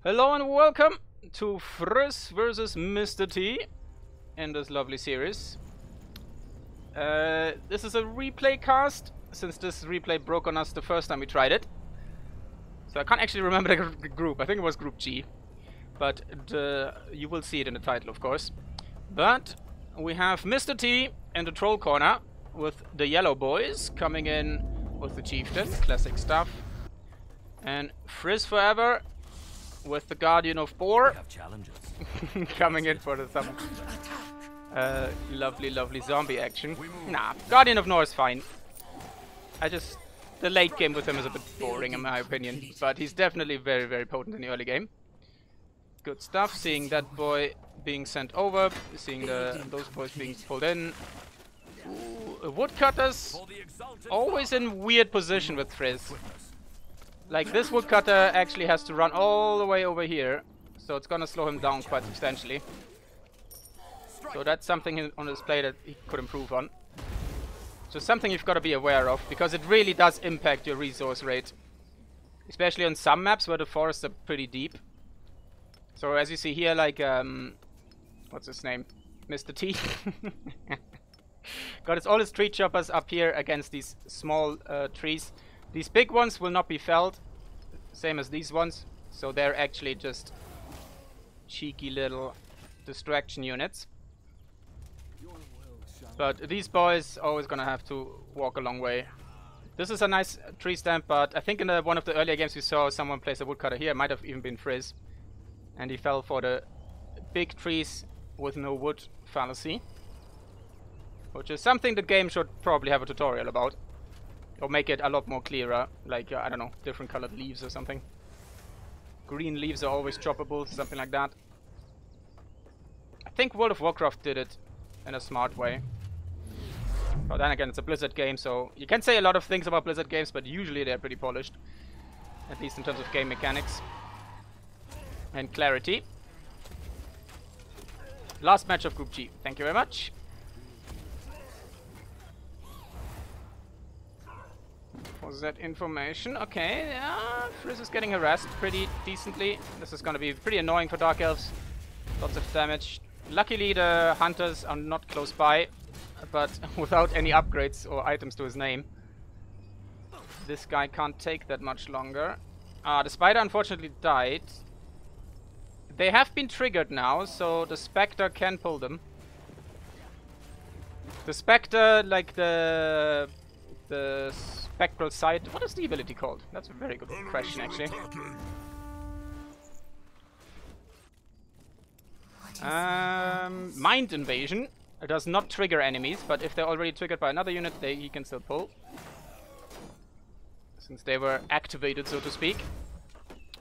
Hello and welcome to Frizz versus Mr. T in this lovely series. This is a replay cast, since this replay broke on us the first time we tried it. So I can't actually remember the group. I think it was Group G. But you will see it in the title, of course. But we have Mr. T in the troll corner with the yellow boys coming in with the chieftain, classic stuff. And Frizforever with the Guardian of Boar coming in for some lovely zombie action. Nah, Guardian of Noor is fine. The late game with him is a bit boring in my opinion, but he's definitely very potent in the early game. Good stuff, seeing that boy being sent over, seeing those boys being pulled in. Ooh, woodcutters always in weird position with Frizz. Like, this woodcutter actually has to run all the way over here, so it's gonna slow him down quite substantially. So that's something on his play that he could improve on. So something you've got to be aware of, because it really does impact your resource rate. Especially on some maps where the forests are pretty deep. So as you see here, like, what's his name? Mr. T. Got all his tree choppers up here against these small trees. These big ones will not be felled, same as these ones, so they're actually just cheeky little distraction units. But these boys always gonna have to walk a long way. This is a nice tree stand, but I think in one of the earlier games we saw someone place a woodcutter here. It might have even been Frizz, and he fell for the big trees with no wood fallacy, which is something the game should probably have a tutorial about. Or make it a lot more clearer, like, I don't know, different colored leaves or something. Green leaves are always choppable, something like that. I think World of Warcraft did it in a smart way. But then again, it's a Blizzard game, so you can say a lot of things about Blizzard games, but usually they're pretty polished. At least in terms of game mechanics. And clarity. Last match of Group G. Thank you very much. Was that information? Okay, yeah, Frizz is getting harassed pretty decently. This is gonna be pretty annoying for Dark Elves. Lots of damage. Luckily the hunters are not close by, but without any upgrades or items to his name, this guy can't take that much longer. The spider unfortunately died. They have been triggered now, so the Spectre can pull them. The Spectre, like the spectral sight. What is the ability called? That's a very good question, actually. Mind Invasion. It does not trigger enemies, but if they're already triggered by another unit, he can still pull. Since they were activated, so to speak.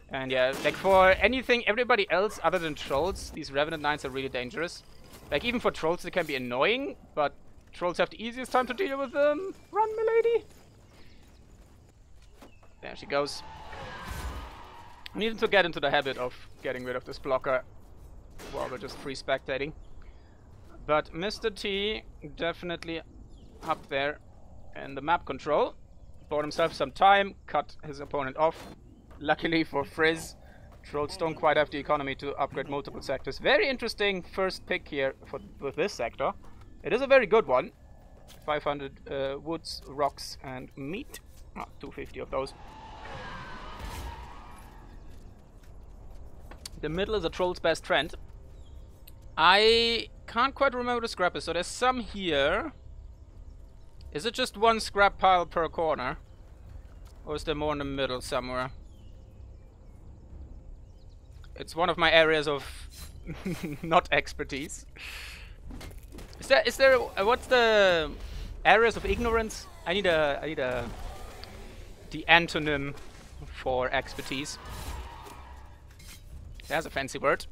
And yeah, like for anything, everybody else other than trolls, these Revenant Knights are really dangerous. Like even for trolls they can be annoying, but trolls have the easiest time to deal with them. Run, milady! There she goes. I need to get into the habit of getting rid of this blocker while we're just free spectating. But Mr. T definitely up there in the map control. Bought himself some time, cut his opponent off. Luckily for Frizz, trolls don't quite have the economy to upgrade multiple sectors. Very interesting first pick here with this sector. It is a very good one. 500 woods, rocks, and meat. 250 of those. The middle is a troll's best friend. I can't quite remember the scrap is, so there's some here. Is it just one scrap pile per corner? Or is there more in the middle somewhere? It's one of my areas of not expertise. Is there what's the areas of ignorance? I need the antonym for expertise. There's a fancy word.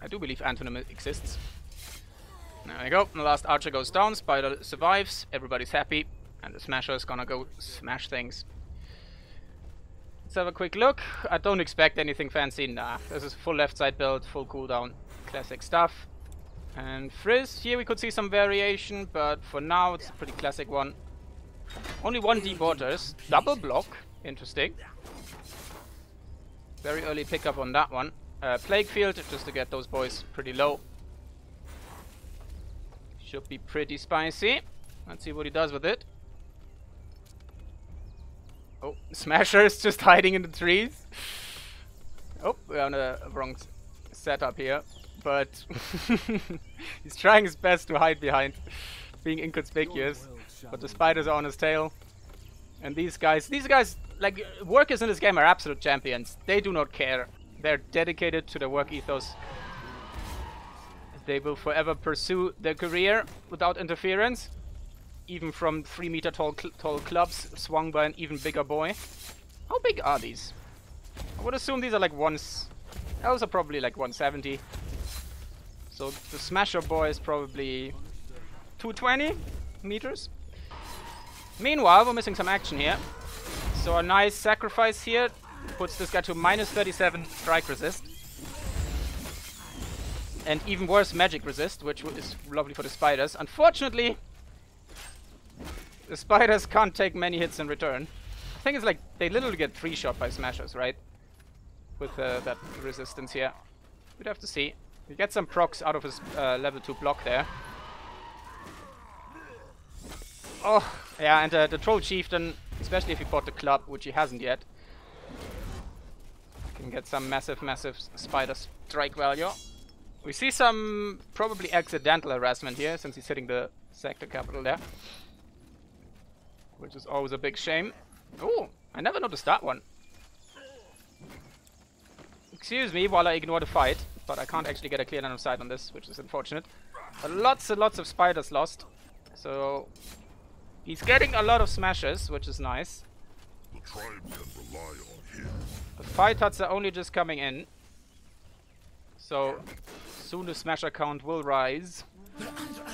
I do believe antonym exists. There we go. The last archer goes down, spider survives, everybody's happy, and the smasher is gonna go smash things. Let's have a quick look. I don't expect anything fancy. Nah, this is full left side build, full cooldown, classic stuff. And Frizz, here we could see some variation, but for now it's a pretty classic one. Only one deep waters, double block, interesting. Very early pickup on that one. Plague Field, just to get those boys pretty low. Should be pretty spicy. Let's see what he does with it. Oh, Smasher is just hiding in the trees. Oh, we're on a wrong setup here. But he's trying his best to hide behind being inconspicuous. But the spiders are on his tail. And these guys, like, workers in this game are absolute champions. They do not care. They're dedicated to their work ethos. They will forever pursue their career without interference. Even from 3 meter tall clubs swung by an even bigger boy. How big are these? I would assume these are like those are probably like 170. So the Smasher boy is probably 220 meters. Meanwhile, we're missing some action here. So a nice sacrifice here puts this guy to minus 37 strike resist. And even worse, magic resist, which is lovely for the spiders. Unfortunately, the spiders can't take many hits in return. I think it's like they literally get 3-shot by Smashers, right? With that resistance here. We'd have to see. We get some procs out of his level 2 block there. Oh, yeah, and the Troll Chieftain, especially if he bought the club, which he hasn't yet, can get some massive spider strike value. We see some probably accidental harassment here, since he's hitting the sector capital there. Which is always a big shame. Oh, I never noticed that one. Excuse me while I ignore the fight, but I can't actually get a clear line of sight on this, which is unfortunate. But lots and lots of spiders lost. So he's getting a lot of smashes, which is nice. The tribe can rely on him. The fight huts are only just coming in. So soon the smasher count will rise.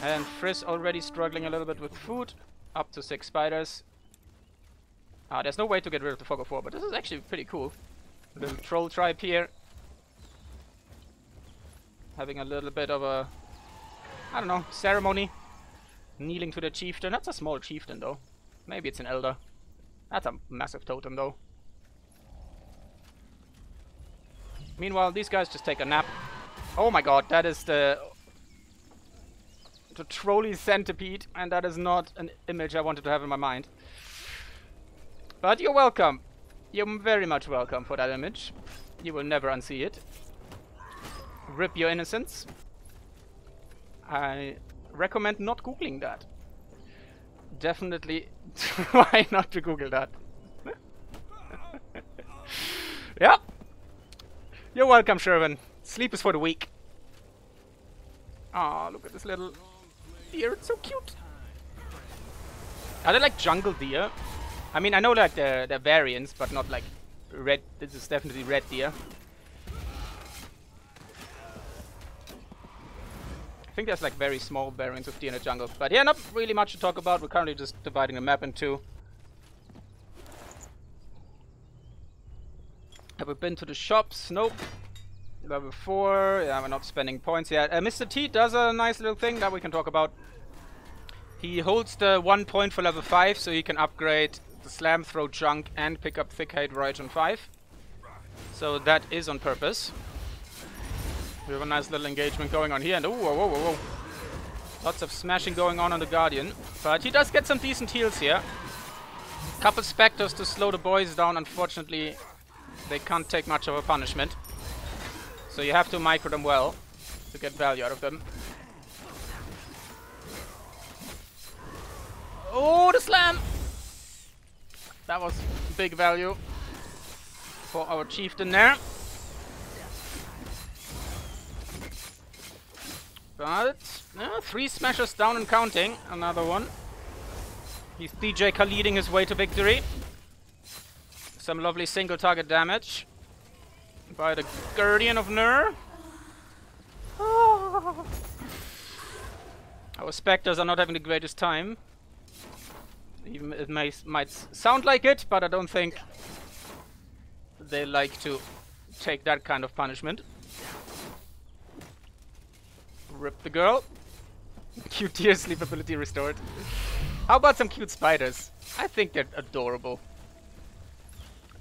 And Frizz already struggling a little bit with food. Up to 6 spiders. There's no way to get rid of the Fog of War, but this is actually pretty cool. Little troll tribe here. Having a little bit of a, I don't know, ceremony. Kneeling to the chieftain. That's a small chieftain though. Maybe it's an elder. That's a massive totem though. Meanwhile, these guys just take a nap. Oh my god, that is the trolley centipede, and that is not an image I wanted to have in my mind. But you're welcome. You're very much welcome for that image. You will never unsee it. Rip your innocence. I recommend not googling that. Definitely try not to google that. Yeah. You're welcome, Sherwin. Sleep is for the weak. Aw, look at this little deer. It's so cute. Are they like jungle deer? I mean, I know like they're variants, but not like red. This is definitely red deer. I think there's like very small variants of deer in the jungle. But yeah, not really much to talk about. We're currently just dividing the map in 2. Have we been to the shops? Nope. Level 4. Yeah, we're not spending points yet. Mr. T does a nice little thing that we can talk about. He holds the 1 point for level 5, so he can upgrade the Slam Throw Junk and pick up Thick Hate Rage on 5. So that is on purpose. We have a nice little engagement going on here, and whoa. Lots of smashing going on the Guardian. But he does get some decent heals here. Couple Spectres to slow the boys down. Unfortunately, they can't take much of a punishment. So you have to micro them well to get value out of them. Oh, the slam! That was big value for our chieftain there. But 3 smashers down and counting. Another one. He's DJ Khaliding his way to victory. Some lovely single target damage by the Guardian of Nur. Oh. Our Spectres are not having the greatest time. Even it might sound like it, but I don't think they like to take that kind of punishment. Rip the girl. Cute deer sleep ability restored. How about some cute spiders? I think they're adorable.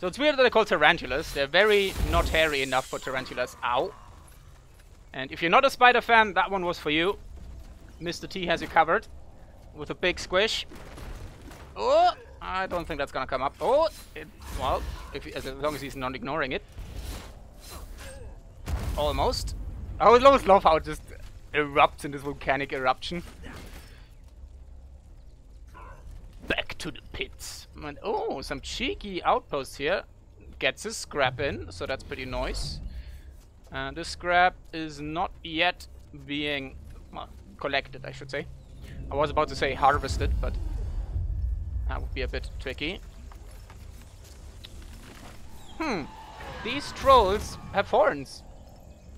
So it's weird that they're called tarantulas. They're very not hairy enough for tarantulas. Ow. And if you're not a spider fan, that one was for you. Mr. T has you covered with a big squish. Oh, I don't think that's gonna come up. Oh, well, as long as he's not ignoring it. Almost. I always love how it just erupts in this volcanic eruption. Back to the pits. And, oh, some cheeky outposts here. Gets his scrap in, so that's pretty nice. And this scrap is not yet being, well, collected, I should say. I was about to say harvested, but that would be a bit tricky. These trolls have horns.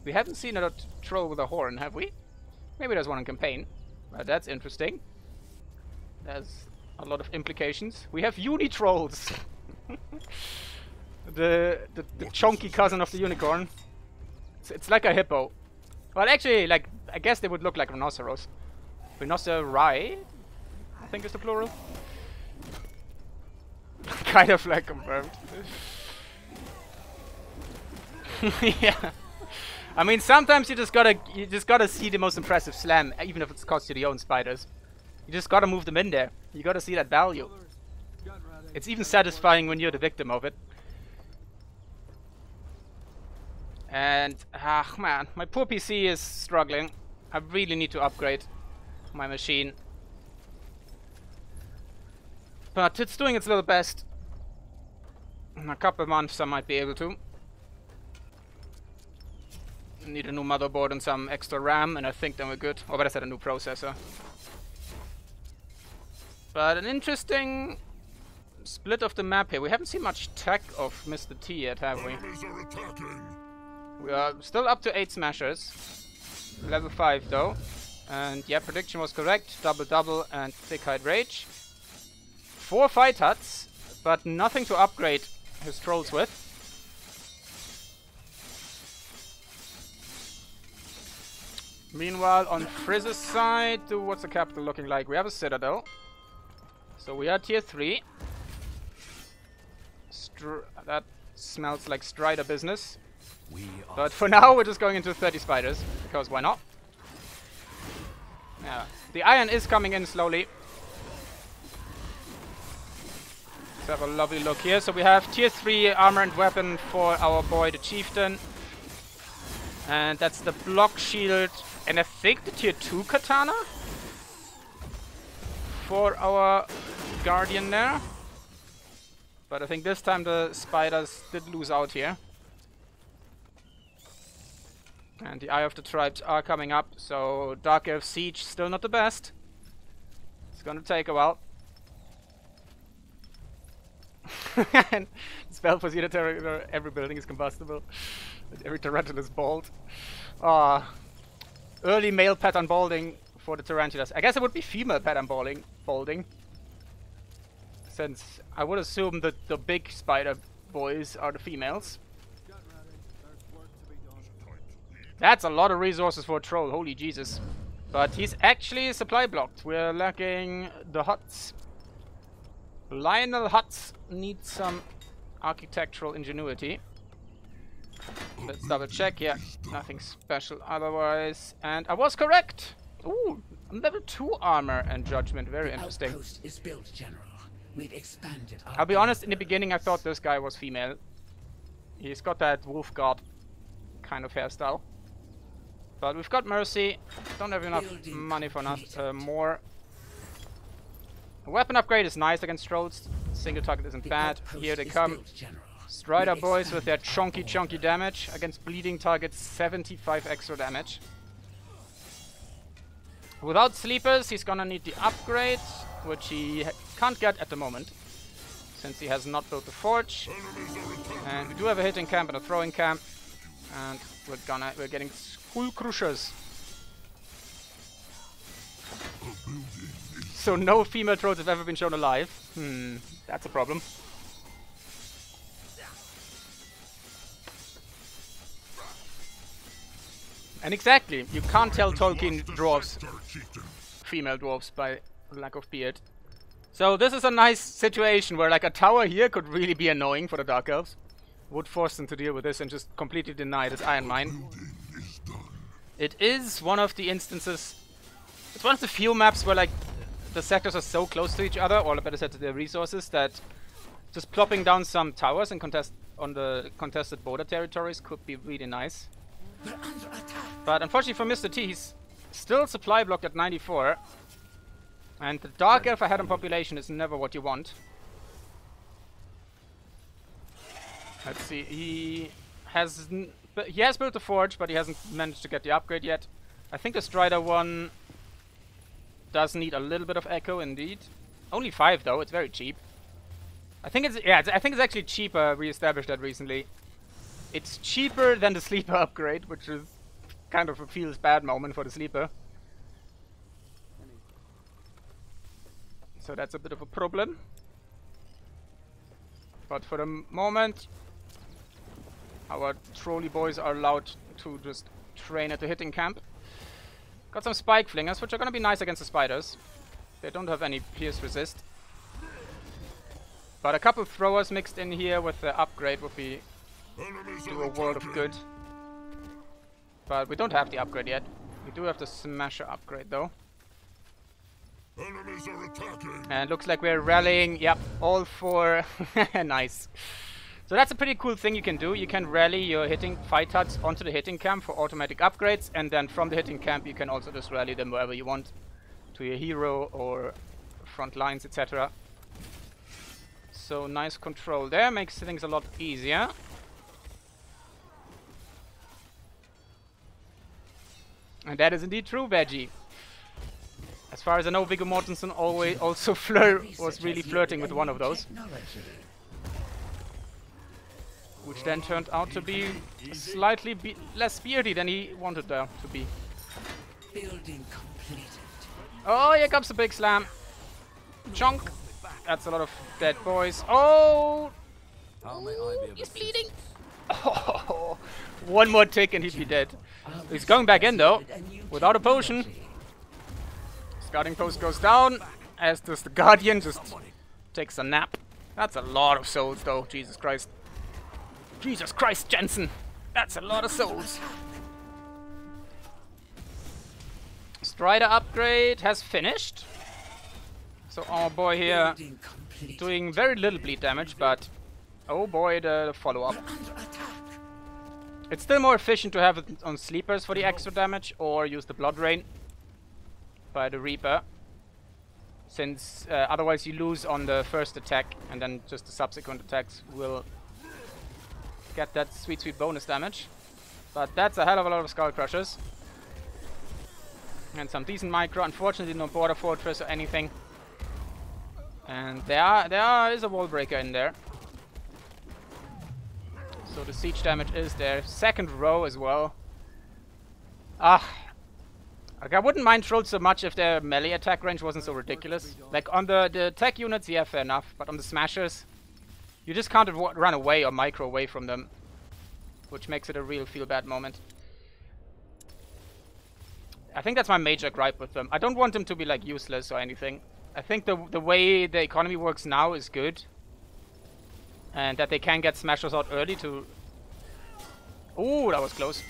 We haven't seen a troll with a horn, have we? Maybe there's one in campaign. That's interesting. There's a lot of implications. We have uni-trolls. the chunky cousin of the unicorn. It's like a hippo. Well, actually, like, I guess they would look like rhinoceros. Rhinoceri, I think is the plural. Kind of like confirmed. Yeah. I mean, sometimes you just gotta see the most impressive slam, even if it's cost you the own spiders. You just gotta move them in there. You gotta see that value. It's even satisfying when you're the victim of it. And man, my poor PC is struggling. I really need to upgrade my machine. But it's doing its little best. In a couple of months I might be able to. Need a new motherboard and some extra RAM, and I think then we're good. Or better said, a new processor. But an interesting split of the map here. We haven't seen much tech of Mr. T yet, have we? We are still up to 8 smashers. Level 5 though. And yeah, prediction was correct. Double and thick hide rage. 4 fight huts, but nothing to upgrade his trolls with. Meanwhile, on Frizz's side, what's the capital looking like? We have a citadel. So we are tier 3. That smells like Strider business. But for now, we're just going into 30 spiders, because why not? Yeah, the iron is coming in slowly. Let's have a lovely look here. So we have tier 3 armor and weapon for our boy, the chieftain. And that's the block shield. And I think the tier 2 katana for our guardian there. But I think this time the spiders did lose out here. And the Eye of the Tribes are coming up, so Dark Elf Siege still not the best. It's gonna take a while. And Spellforce unitary, every building is combustible. Every tarantula is bald. Early male pattern balding for the tarantulas. I guess it would be female pattern balding. Since I would assume that the big spider boys are the females. That's a lot of resources for a troll, holy Jesus. But he's actually supply blocked. We're lacking the huts. Lionel huts need some architectural ingenuity. Let's double check. Yeah, nothing special otherwise. And I was correct. Ooh, level 2 armor and judgment. Very interesting. Outpost is built, General. We've expanded our I'll be honest, in the beginning I thought this guy was female. He's got that wolf god kind of hairstyle. But we've got Mercy. Don't have enough money for more. A weapon upgrade is nice against trolls. Single target isn't bad. Here they come. Strider boys with their chunky damage. Against bleeding targets, 75 extra damage. Without sleepers, he's gonna need the upgrade, which he can't get at the moment, since he has not built the forge. And we do have a hitting camp and a throwing camp. And we're getting skull crushers. So no female trolls have ever been shown alive. That's a problem. And exactly, you can't tell Tolkien dwarves, female dwarves, by lack of beard. So this is a nice situation where like a tower here could really be annoying for the Dark Elves. Would force them to deal with this and just completely deny this Iron Mine. It is one of the instances... It's one of the few maps where like the sectors are so close to each other, or better said to their resources, that just plopping down some towers and on the contested border territories could be really nice. But unfortunately for Mr. T, he's still supply blocked at 94. And the Dark Elf ahead on population is never what you want. Let's see, he has built the forge, but he hasn't managed to get the upgrade yet. I think the Strider one does need a little bit of echo indeed. Only 5 though, it's very cheap. I think it's actually cheaper. We established that recently. It's cheaper than the sleeper upgrade, which is kind of a feels bad moment for the sleeper. So that's a bit of a problem. But for the moment, our trolley boys are allowed to just train at the hitting camp. Got some spike flingers, which are gonna be nice against the spiders. They don't have any pierce resist. But a couple of throwers mixed in here with the upgrade would be do a world of good. But we don't have the upgrade yet. We do have the Smasher upgrade though. Enemies are attacking. And looks like we're rallying. Yep, all 4. Nice. So that's a pretty cool thing you can do. You can rally your fight huts onto the hitting camp for automatic upgrades, and then from the hitting camp you can also just rally them wherever you want, to your hero or front lines, etc. So nice control there, makes things a lot easier. And that is indeed true, Veggie. As far as I know, Viggo Mortensen also was really flirting with one of those. Which then turned out to be slightly less beardy than he wanted there to be. Building completed. Oh, here comes the big slam. Chunk. That's a lot of dead boys. Oh! He's bleeding. Oh, one more tick and he'd be dead. He's going back in though, without a potion. Scouting post goes down, as does the Guardian, just takes a nap. That's a lot of souls though, Jesus Christ. Jesus Christ, Jensen! That's a lot of souls. Strider upgrade has finished. So our boy here doing very little bleed damage, but oh boy, the follow-up. It's still more efficient to have it on sleepers for the extra damage, or use the Blood Rain by the Reaper, since otherwise you lose on the first attack, and then just the subsequent attacks will get that sweet bonus damage. But that's a hell of a lot of Skull Crushers. And some decent micro. Unfortunately no Border Fortress or anything. And there is a wall breaker in there. So the siege damage is there. Second row as well. Like I wouldn't mind trolls so much if their melee attack range wasn't so ridiculous. Like on the tech units, yeah, fair enough. But on the smashers, you just can't run away or micro away from them. Which makes it a real feel-bad moment. I think that's my major gripe with them. I don't want them to be like useless or anything. I think the way the economy works now is good. And that they can get smashers out early to... Ooh, that was close.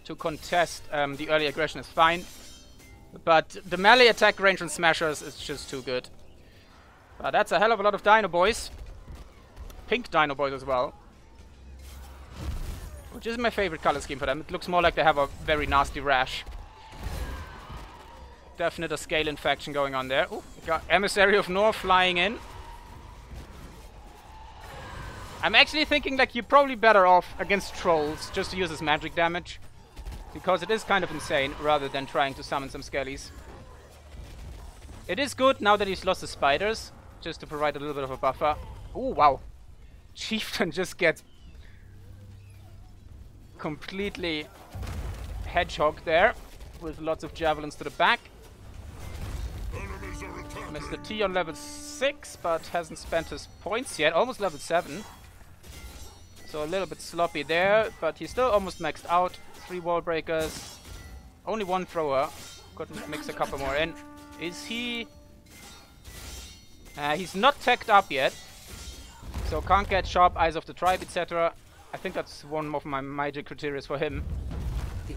To contest the early aggression is fine. But the melee attack range on smashers is just too good. But that's a hell of a lot of Dino Boys. Pink Dino Boys as well. Which is my favorite color scheme for them. It looks more like they have a very nasty rash. Definite a scale infection going on there. Ooh, got Emissary of North flying in. I'm actually thinking like you're probably better off against trolls just to use his magic damage. Because it is kind of insane, rather than trying to summon some skellies. It is good now that he's lost the spiders, just to provide a little bit of a buffer. Oh wow. Chieftain just gets completely hedgehog there, with lots of javelins to the back. Mr. T on level 6, but hasn't spent his points yet. Almost level 7. So a little bit sloppy there, but he's still almost maxed out. 3 wall breakers. Only 1 thrower. Could mix a couple more in. Is he... He's not teched up yet, so can't get Sharp Eyes of the Tribe, etc. I think that's one of my major criteria for him,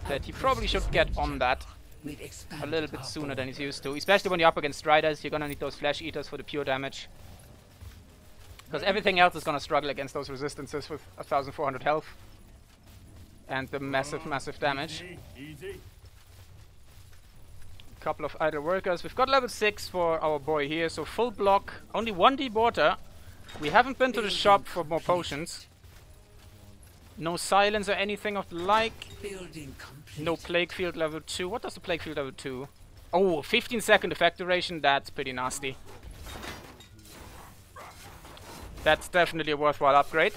that he probably should get on that a little bit sooner than he's used to. Especially when you're up against Striders, you're gonna need those Flesh Eaters for the pure damage. Because everything else is gonna struggle against those resistances with 1400 health. And the massive, massive damage. Couple of idle workers. We've got level 6 for our boy here, so full block. Only 1 deborter. We haven't been to the shop for more potions. No silence or anything of the like. No plague field level 2. What does the plague field level 2? Oh, 15-second effect duration. That's pretty nasty. That's definitely a worthwhile upgrade.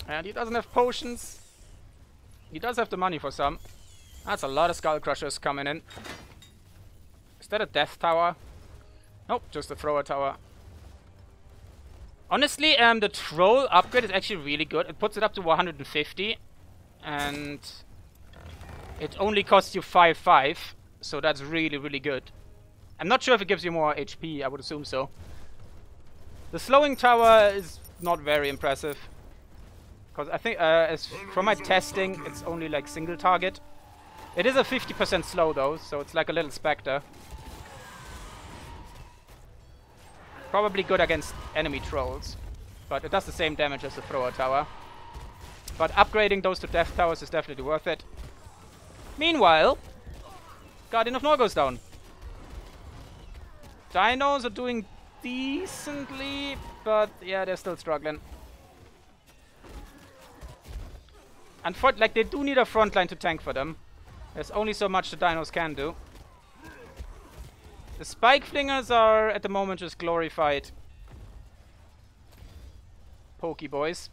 And he doesn't have potions. He does have the money for some. That's a lot of Skull Crushers coming in. Is that a Death Tower? Nope, just a Thrower Tower. Honestly, the Troll upgrade is actually really good. It puts it up to 150. And it only costs you 5-5. So that's really, really good. I'm not sure if it gives you more HP. I would assume so. The Slowing Tower is not very impressive. Because I think, from my testing, it's only like single target. It is a 50% slow though, so it's like a little Spectre. Probably good against enemy trolls, but it does the same damage as the Thrower Tower. But upgrading those to Death Towers is definitely worth it. Meanwhile, Guardian of Nor goes down. Dinos are doing decently, but yeah, they're still struggling. And like, they do need a frontline to tank for them. There's only so much the dinos can do. The Spike Flingers are at the moment just glorified pokey boys.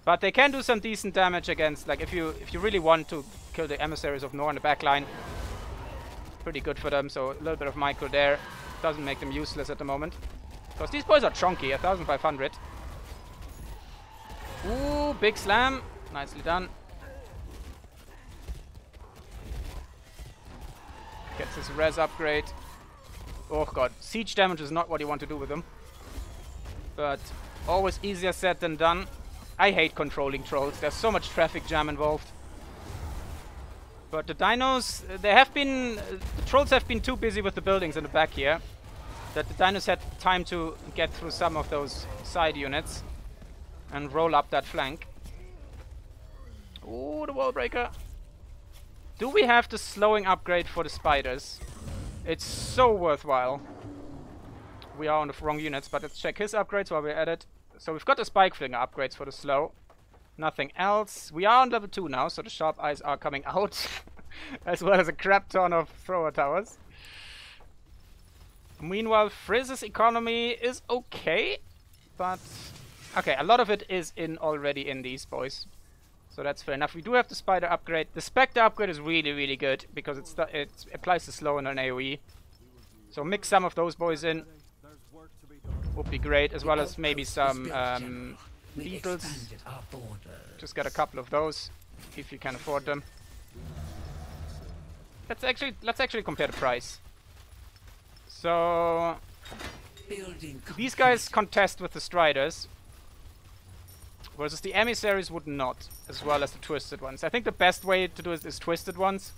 But they can do some decent damage against, like, if you really want to kill the Emissaries of Nor in the backline. Pretty good for them, so a little bit of micro there. Doesn't make them useless at the moment. Because these boys are chunky, 1500. Ooh, big slam. Nicely done. Gets his res upgrade. Oh god, siege damage is not what you want to do with them. But always easier said than done. I hate controlling trolls. There's so much traffic jam involved. But the dinos, the trolls have been too busy with the buildings in the back here, that the dinos had time to get through some of those side units and roll up that flank. Ooh, the wall breaker. Do we have the slowing upgrade for the spiders? It's so worthwhile. We are on the wrong units, but let's check his upgrades while we're at it. So we've got the Spike Flinger upgrades for the slow. Nothing else. We are on level 2 now, so the Sharp Eyes are coming out. As well as a crap ton of Thrower Towers. Meanwhile, Frizz's economy is okay. But, okay, a lot of it is already in these boys. So that's fair enough. We do have the Spider upgrade. The Spectre upgrade is really, really good because it applies the slow in an AoE. So mix some of those boys in. Would be great, as well as maybe some beetles. Just get a couple of those if you can afford them. Let's actually compare the price. So these guys contest with the Striders, versus the Emissaries would not, as well as the Twisted Ones. I think the best way to do it is Twisted Ones.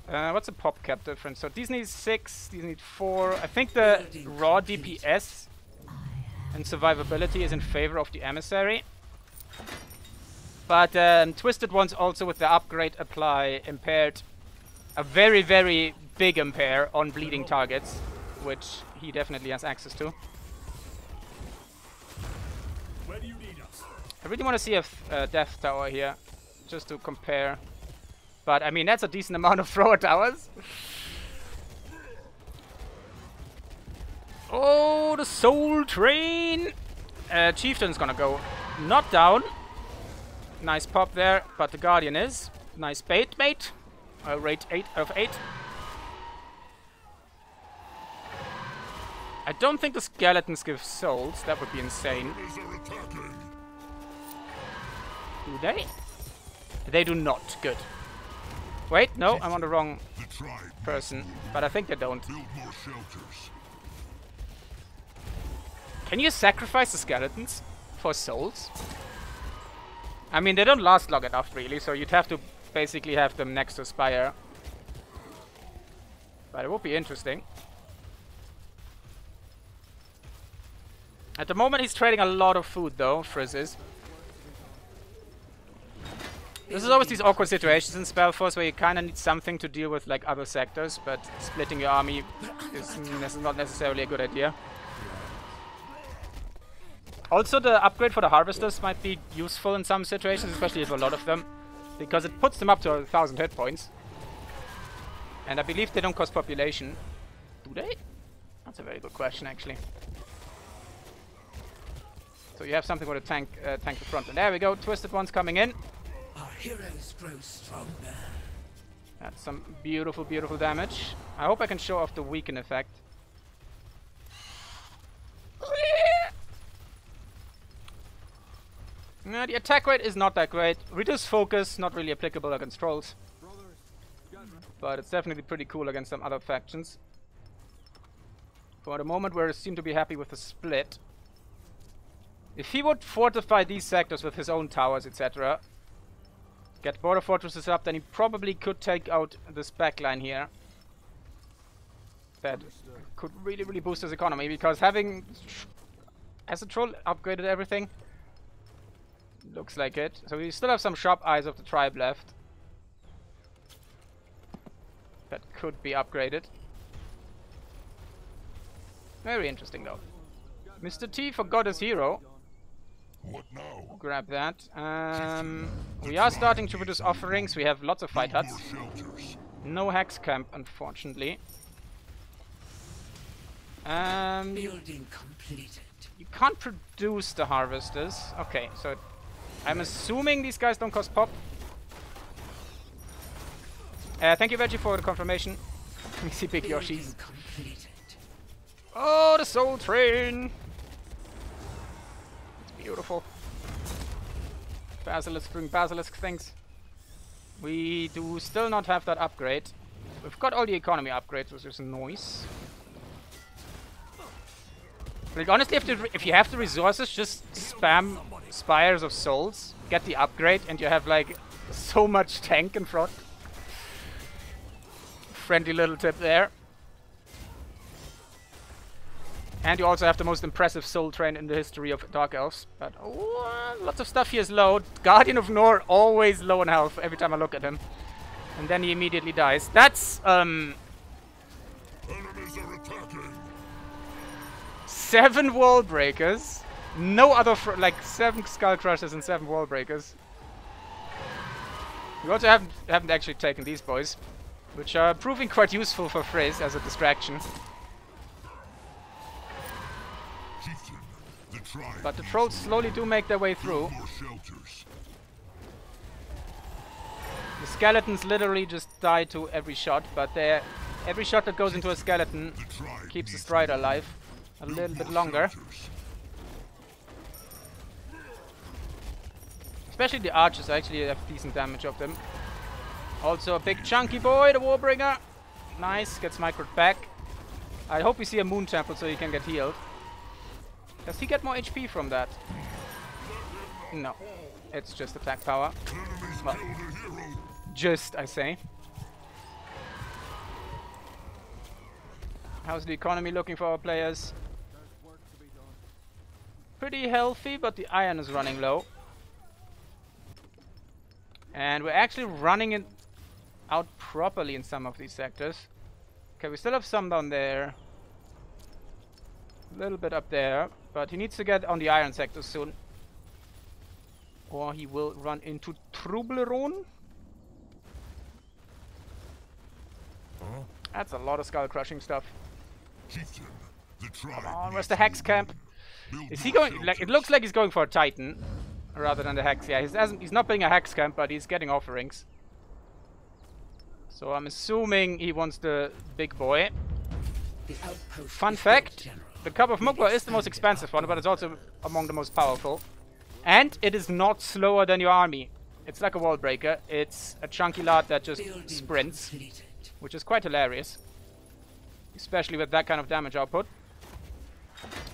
What's the pop cap difference? So these need 6, these need 4. I think the raw DPS and survivability is in favor of the Emissary. But Twisted Ones also with the upgrade apply impaired, a very, very big impair on bleeding targets, which he definitely has access to. I really want to see a Death Tower here, just to compare. But, I mean, that's a decent amount of Thrower Towers. Oh, the Soul Train! Chieftain's gonna go not down. Nice pop there, but the Guardian is. Nice bait, mate. I'll rate 8 out of 8. I don't think the skeletons give souls. That would be insane. Do they? They do not. Good. Wait, no, I'm on the wrong The tribe person. But I think they don't. build more shelters. Can you sacrifice the skeletons for souls? I mean, they don't last long enough, really, so you'd have to basically have them next to Spire. But it would be interesting. At the moment, he's trading a lot of food, though, Frizz is. This is always these awkward situations in Spellforce where you kind of need something to deal with, like, other sectors, but splitting your army is not necessarily a good idea. Also, the upgrade for the Harvesters might be useful in some situations, especially if a lot of them, because it puts them up to 1,000 hit points. And I believe they don't cost population. Do they? That's a very good question, actually. So you have something with a tank the front. And there we go, Twisted Ones coming in. Our heroes grow stronger. That's some beautiful, beautiful damage. I hope I can show off the weaken effect. The attack rate is not that great. Reduce focus, not really applicable against trolls. But it's definitely pretty cool against some other factions. For the moment, we seem to be happy with the split. If he would fortify these sectors with his own towers, etc., get border fortresses up, then he probably could take out this backline here. That could really, really boost his economy, because having... Has the troll upgraded everything? Looks like it. So we still have some sharp eyes of the tribe left. That could be upgraded. Very interesting though. Mr. T forgot his hero. What now? Grab that. We are starting to produce offerings. We have lots of fight Build huts. more shelters. No hex camp, unfortunately. Building completed. You can't produce the harvesters. Okay, so I'm assuming these guys don't cost pop. Thank you, Veggie, for the confirmation. Let me see big Yoshis. Building completed. Oh, the soul train! It's beautiful. Basilisk doing basilisk things. We do still not have that upgrade. We've got all the economy upgrades, which is nice. Like, honestly, if you have the resources, just spam Spires of Souls, get the upgrade, and you have, like, so much tank in front. Friendly little tip there. And you also have the most impressive soul train in the history of Dark Elves. But lots of stuff here is low. Guardian of Nor always low in health every time I look at him. And then he immediately dies. That's, Enemies are attacking. 7 wall breakers. No other, like 7 skull crushers and 7 wall breakers. We also haven't actually taken these boys, which are proving quite useful for Frizz as a distraction. Chieftain, the tribe But the trolls slowly do make their way through. more shelters. The skeletons literally just die to every shot, but every shot that goes into a skeleton The tribe keeps the needs strider alive a build little bit more longer. shelters. Especially the archers actually have decent damage of them. Also a big chunky boy, the Warbringer. Nice, gets microed back. I hope we see a moon temple so he can get healed. Does he get more HP from that? No. It's just attack power. Enemies Well, build a hero. just, I say. How's the economy looking for our players? Pretty healthy, but the iron is running low. And we're actually running it out properly in some of these sectors. Okay, we still have some down there. A little bit up there. But he needs to get on the iron sector soon. Or he will run into Trubleron. That's a lot of skull crushing stuff. Chieftain, the tribe Come on, where's needs the hex camp? build Is more he going? Like, it shelters. looks like he's going for a Titan rather than the hex. Yeah, he's not being a hex camp, but he's getting offerings. So I'm assuming he wants the big boy. The outpost Fun is fact: built, General. the Cup of Mugwa is the most expensive one, but it's also among the most powerful. And it is not slower than your army. It's like a wall breaker. It's a chunky lot that just Building sprints, completed. which is quite hilarious. Especially with that kind of damage output.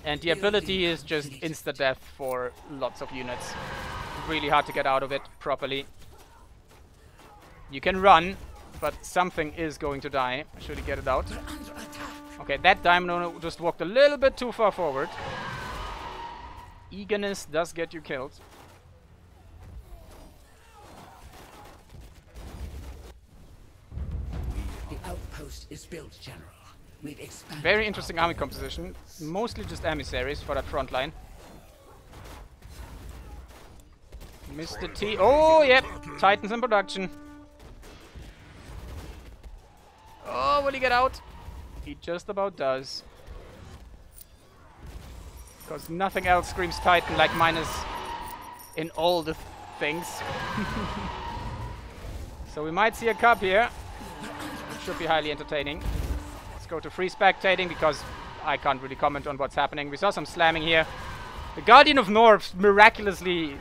And the ability is just insta-death for lots of units. Really hard to get out of it properly. You can run, but something is going to die. Should he get it out? We're under attack. Okay, that Diamond just walked a little bit too far forward. Eagerness does get you killed. The outpost is built, General. We've expanded. Very interesting army composition. Mostly just emissaries for that front line. Mr. T. Oh, yep. Titans in production. Oh, will he get out? He just about does. Because nothing else screams Titan like minus in all the things. So we might see a cup here. It should be highly entertaining. Let's go to free spectating because I can't really comment on what's happening. We saw some slamming here. The Guardian of North miraculously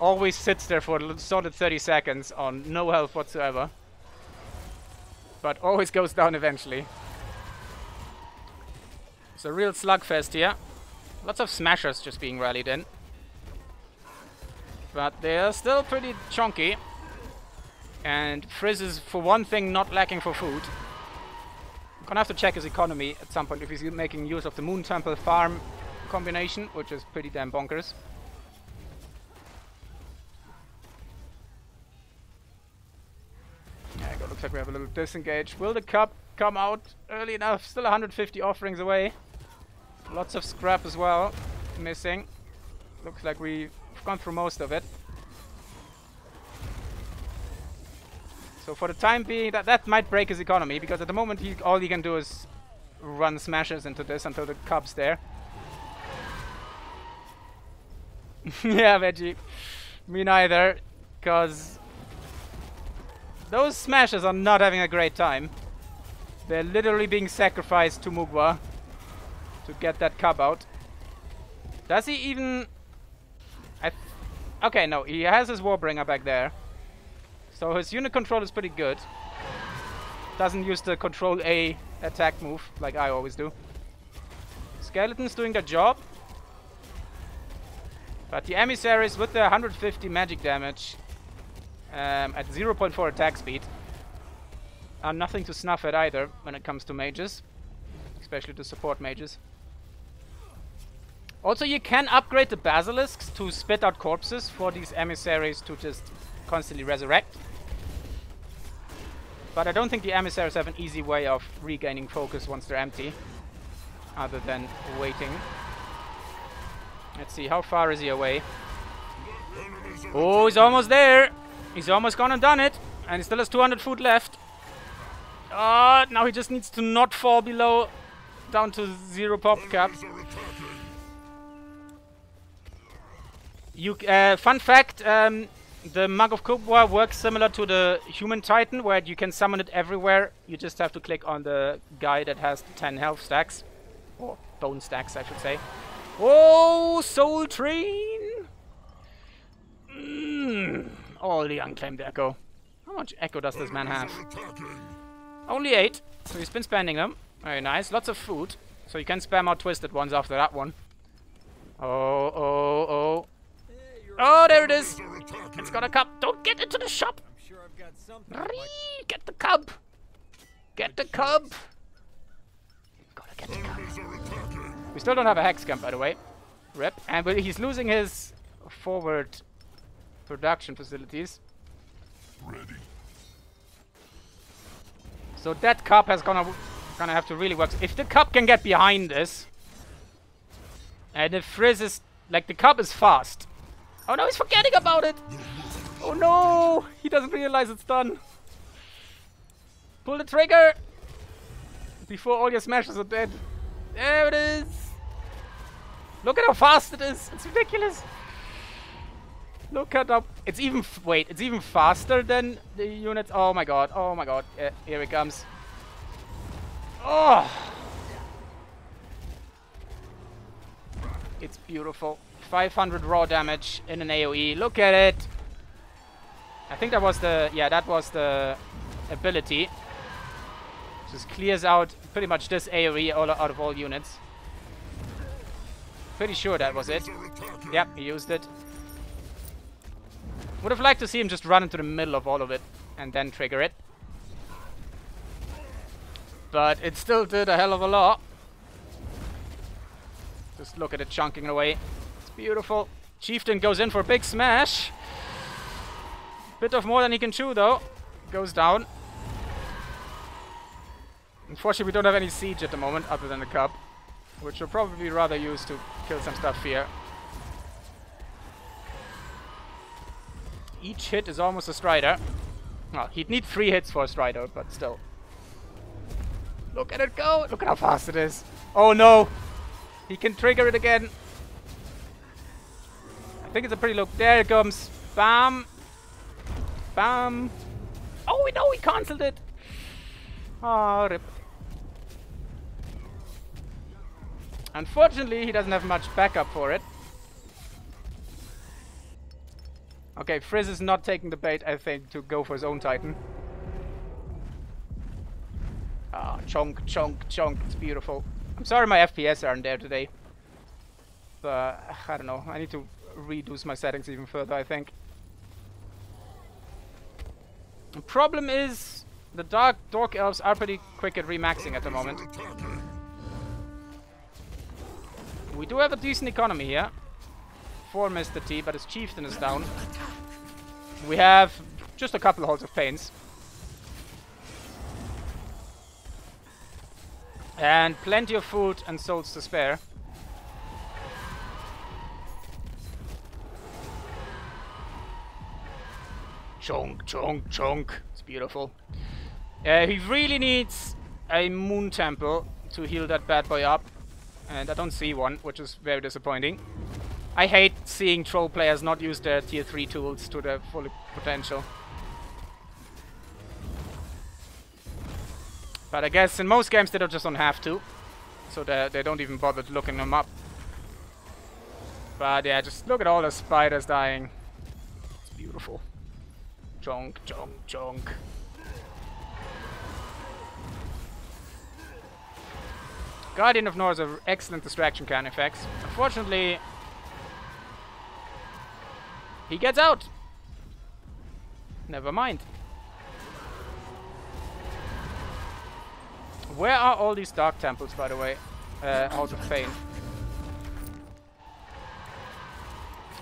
always sits there for a solid 30 seconds on no health whatsoever. But always goes down eventually. It's a real slugfest here. Lots of smashers just being rallied in. But they're still pretty chunky. And Frizz is, for one thing, not lacking for food. I'm gonna have to check his economy at some point if he's making use of the Moon Temple farm combination, which is pretty damn bonkers. Yeah, it looks like we have a little disengage. Will the cup come out early enough? Still 150 offerings away. Lots of scrap as well. Missing. Looks like we've gone through most of it. So for the time being, that might break his economy, because at the moment all he can do is run smashes into this until the cub's there. Yeah, Veggie. Me neither, because those smashes are not having a great time. They're literally being sacrificed to Mugwa to get that cub out. Does he even... okay, no, he has his Warbringer back there. So his unit control is pretty good. Doesn't use the Control A attack move like I always do. Skeletons doing their job. But the emissaries with their 150 magic damage at 0.4 attack speed are nothing to snuff at either when it comes to mages. Especially the support mages. Also, you can upgrade the basilisks to spit out corpses for these emissaries to just constantly resurrect. But I don't think the emissaries have an easy way of regaining focus once they're empty, other than waiting. Let's see, how far is he away? Oh, he's almost there! He's almost gone and done it! And he still has 200 food left. Now he just needs to not fall below, down to 0 pop cap. Fun fact, the Mug of Kubwa works similar to the Human Titan, where you can summon it everywhere. You just have to click on the guy that has 10 health stacks. Or bone stacks, I should say. Oh, Soul Train! All the unclaimed echo. How much echo does this man have? Only 8, so he's been spending them. Very nice. Lots of food. So you can spam out twisted ones after that one. Oh. Oh, there it is! It's got a cup. Don't get into the shop! Get the cub! Get the cub! Gotta get the cub. We still don't have a hex camp, by the way. Rip. And he's losing his forward production facilities. Ready. So that cup has gonna have to really work. If the cup can get behind this, and if Frizz is... like, the cup is fast. Oh no, he's forgetting about it! Oh no! He doesn't realize it's done. Pull the trigger! Before all your smashes are dead. There it is! Look at how fast it is! It's ridiculous! Look at how... it's even... wait, it's even faster than the units... oh my god, oh my god. Yeah, here it comes. Oh! It's beautiful. 500 raw damage in an AoE. Look at it! I think that was the... Yeah, that was the ability. Just clears out pretty much this area out of all units. Pretty sure that was it. Yep, he used it. Would have liked to see him just run into the middle of all of it and then trigger it. But it still did a hell of a lot. Just look at it chunking away. It's beautiful. Chieftain goes in for a big smash. Bit of more than he can chew though. Goes down. Unfortunately, we don't have any siege at the moment other than the Cub, which we'll probably rather use to kill some stuff here. Each hit is almost a Strider. Well, he'd need 3 hits for a Strider, but still. Look at it go! Look at how fast it is. Oh no! He can trigger it again. I think it's a pretty low. There it comes. Bam! Bam! Oh no, he cancelled it! Oh, rip. Unfortunately, he doesn't have much backup for it. Okay, Frizz is not taking the bait, I think, to go for his own Titan. Ah, chonk, chonk, chonk. It's beautiful. I'm sorry my FPS aren't there today. But, I don't know. I need to reduce my settings even further, I think. The problem is, the Dork Elves are pretty quick at remaxing at the moment. We do have a decent economy here. For Mr. T, but his Chieftain is down. We have just a couple of Halls of Pains. And plenty of food and souls to spare. Chonk, chonk, chonk. It's beautiful. He really needs a Moon Temple to heal that bad boy up. And I don't see one, which is very disappointing. I hate seeing troll players not use their tier 3 tools to their full potential. But I guess in most games they just don't have to. So they don't even bother looking them up. But yeah, just look at all the spiders dying. It's beautiful. Chonk, chonk, chonk. Guardian of North have excellent distraction can effects. Unfortunately, he gets out. Never mind. Where are all these Dark Temples, by the way? Halls of Pain.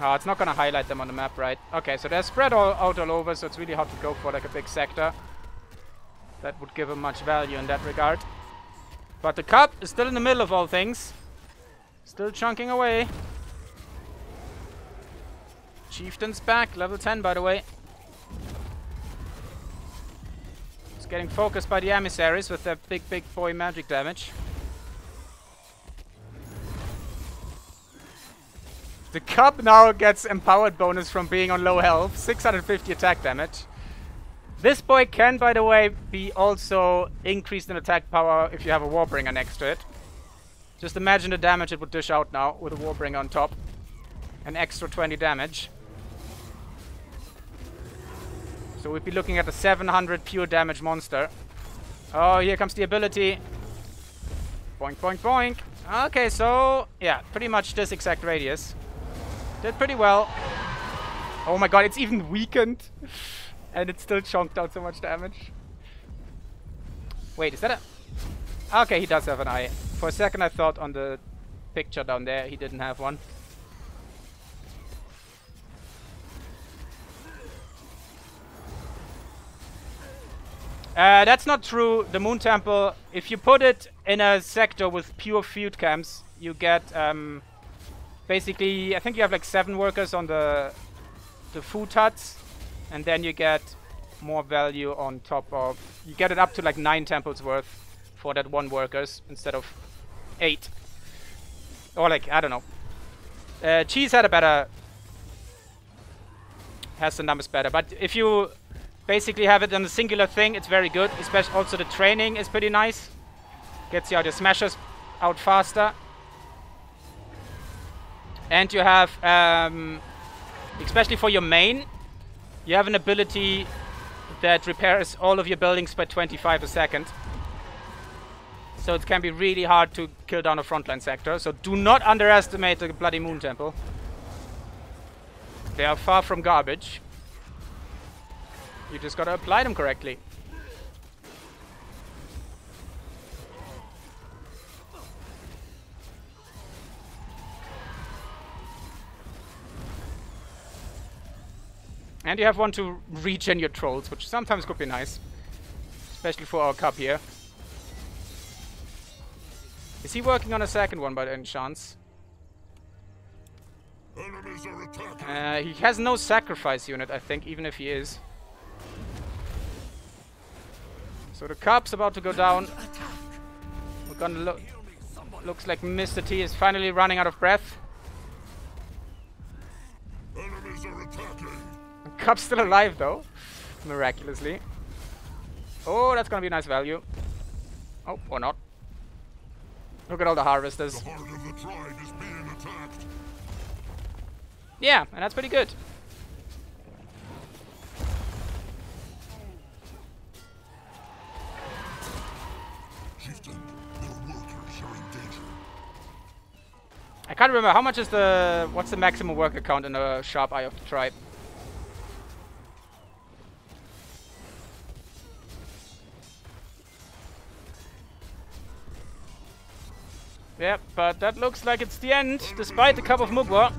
Oh, it's not gonna highlight them on the map, right? Okay, so they're spread out all over, so it's really hard to go for like a big sector. That would give them much value in that regard. But the Cub is still in the middle of all things. Still chunking away. Chieftain's back, level 10 by the way. It's getting focused by the emissaries with their big boy magic damage. The Cub now gets empowered bonus from being on low health, 650 attack damage. This boy can, by the way, be also increased in attack power if you have a Warbringer next to it. Just imagine the damage it would dish out now with a Warbringer on top. An extra 20 damage. So we'd be looking at a 700 pure damage monster. Oh, here comes the ability. Boink, boink, boink. Okay, so yeah, pretty much this exact radius. Did pretty well. Oh my god, it's even weakened. And it still chonked out so much damage. Wait, is that a... Okay, he does have an eye. For a second I thought on the picture down there he didn't have one. That's not true. The Moon Temple, if you put it in a sector with pure feud camps, you get basically, I think you have like 7 workers on the food huts, and then you get more value on top of, you get it up to like 9 temples worth for that 1 workers instead of 8. Or like, I don't know. Cheese had a better, has the numbers better, but if you basically have it on a singular thing, it's very good. Especially also the training is pretty nice. Gets you out your smashers out faster. And you have, especially for your main, You have an ability that repairs all of your buildings by 25 a second. So it can be really hard to kill down a frontline sector. So do not underestimate the Bloody Moon Temple. They are far from garbage. You just gotta apply them correctly. And you have one to regen your trolls, which sometimes could be nice. Especially for our cup here. Is he working on a second one by any chance? Enemies are attacking. He has no sacrifice unit, I think, even if he is. So the cup's about to go down. We're gonna look. Looks like Mr. T is finally running out of breath. Enemies are attacking. Cup's still alive though, miraculously. Oh, that's gonna be nice value. Oh, or not. Look at all the harvesters. The heart of the tribe is being attacked. Yeah, and that's pretty good. Chieftain, your workers are in danger. I can't remember how much is the what's the maximum worker count in a Sharp Eye of the Tribe. Yep, but that looks like it's the end, despite the Cup of Mugwa.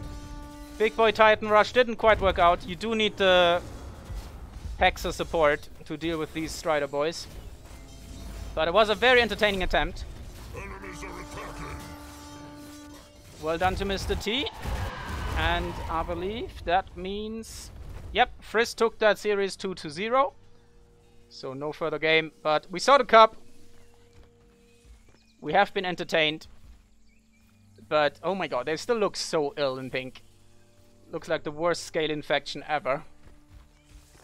Big Boy Titan Rush didn't quite work out. You do need the Hexa support to deal with these Strider boys. But it was a very entertaining attempt. Enemies are attacking. Well done to Mr. T. And I believe that means... Yep, Frizz took that series 2-0. So no further game. But we saw the cup. We have been entertained. But, oh my god, they still look so ill in pink. Looks like the worst scale infection ever.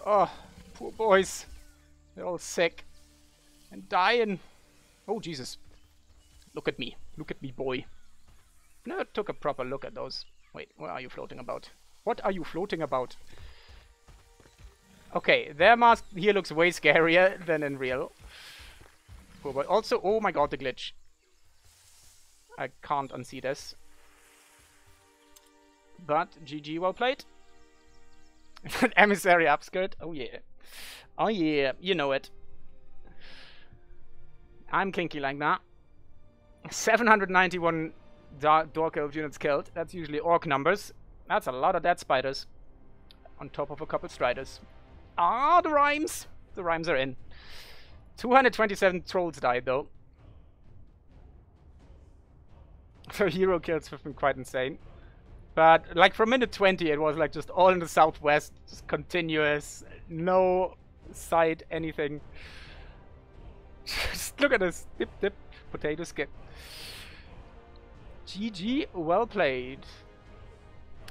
Oh, poor boys. They're all sick. And dying. Oh, Jesus. Look at me. Look at me, boy. Never took a proper look at those. Wait, what are you floating about? What are you floating about? Okay, their mask here looks way scarier than in real. Poor boy. Also, oh my god, the glitch. I can't unsee this. But GG, well played. Emissary upskirt. Oh yeah. Oh yeah, you know it. I'm kinky like that. 791 Dwarf Elf units killed. That's usually orc numbers. That's a lot of dead spiders. On top of a couple striders. Ah, the rhymes! The rhymes are in. 227 trolls died though. So hero kills have been quite insane. But like from minute 20 it was like just all in the southwest. Just continuous. No side anything. Just look at this. Dip dip. Potato skip. GG, well played.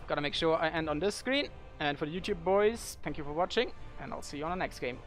Gotta make sure I end on this screen. And for the YouTube boys, thank you for watching. And I'll see you on the next game.